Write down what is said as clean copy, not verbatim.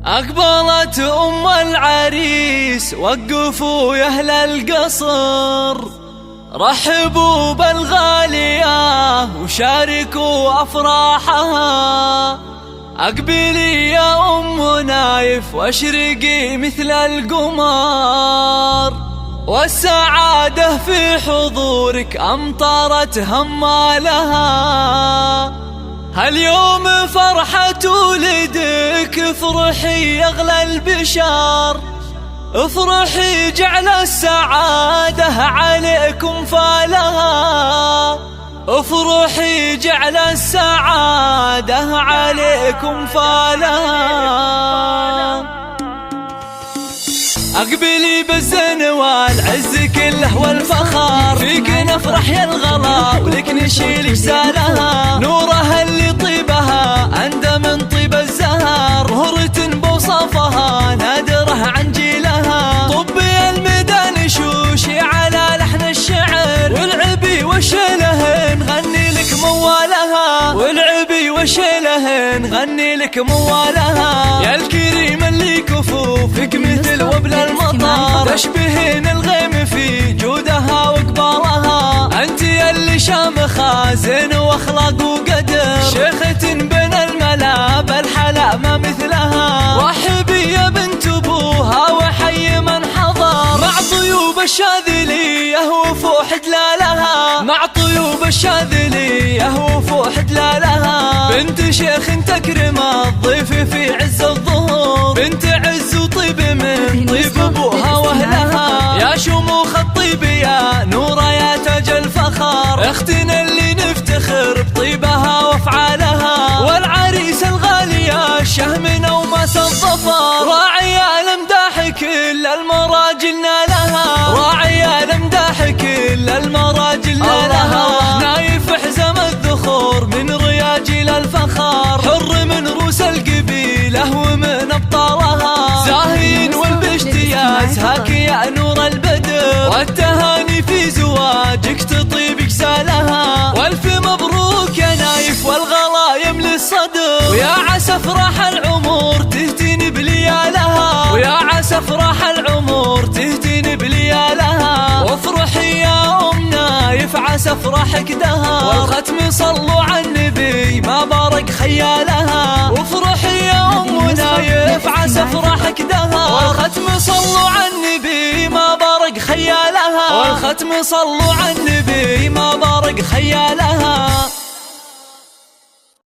أقبلت أم العريس وقفوا يا أهل القصر، رحبوا بالغالية وشاركوا أفراحها. أقبلي يا أم نايف واشرقي مثل القمر، والسعادة في حضورك أمطرت همالها. هاليوم فرحة ولدك، افرحي يا أغلى البشر، افرحي جعل السعادة عليكم فالها، افرحي جعل السعادة عليكم فالها. أقبلي بالزين والعز كله والفخر، فيك نفرح يا الغلا ولك نشيل جسالها. نورها اللي طيبها أندى من طيب الزهر، مهرة بوصفها نادرة عن جيلها. طبي الميدان شوشي على لحن الشعر، والعبي وشيله نغني لك موالها، والعبي وشيله نغني لك موالها. يا الكريم اللي كفوفك مثل وبل المطر، تشبهين الغيم في جودها وقبالها. انت اللي شامخة زين واخلاق وقدر، شيخة بين الملا بالحلا ما مثلها. رحبي يا بنت ابوها وحي من حضر، مع طيوب الشاذلية وفوح دلالها، مع طيوب الشاذلية وفوح دلالها. بنت شيخ تكرم الضيف في عز الظهور، بنت عز وطيب من طيب ابوها واهلها. يا شموخ الطيب يا نورة يا تاج الفخر، اختنا اللي نفتخر بطيبها وافعالها. والعريس الغالية الشهم وماس الظفر، راعي الامداح كل المراجل نالها، راعي الامداح كل المراجل نالها. نايف حزم الذخور من رياجيل الفخر، حر من روس القبيلة ومن ابطالها. زاهين والباشتياز هاك يا نور البدر، والتهاني في زواجك تطيب جسالها. والف مبروك يا نايف والغلا يملي الصدر، ويا عسى افراح العمر تهتين بليالها، ويا عسى افراح العمر تهتين بليالها. وافرحي يا ام نايف عسى افراحك دها، والختم صلوا على النبي ما بارك خيالها. وافرحي يا ام نايف عسى افراحك دها، والختم صلوا على النبي ما بارك خيالها، والختم صلوا على النبي ما بارك خيالها.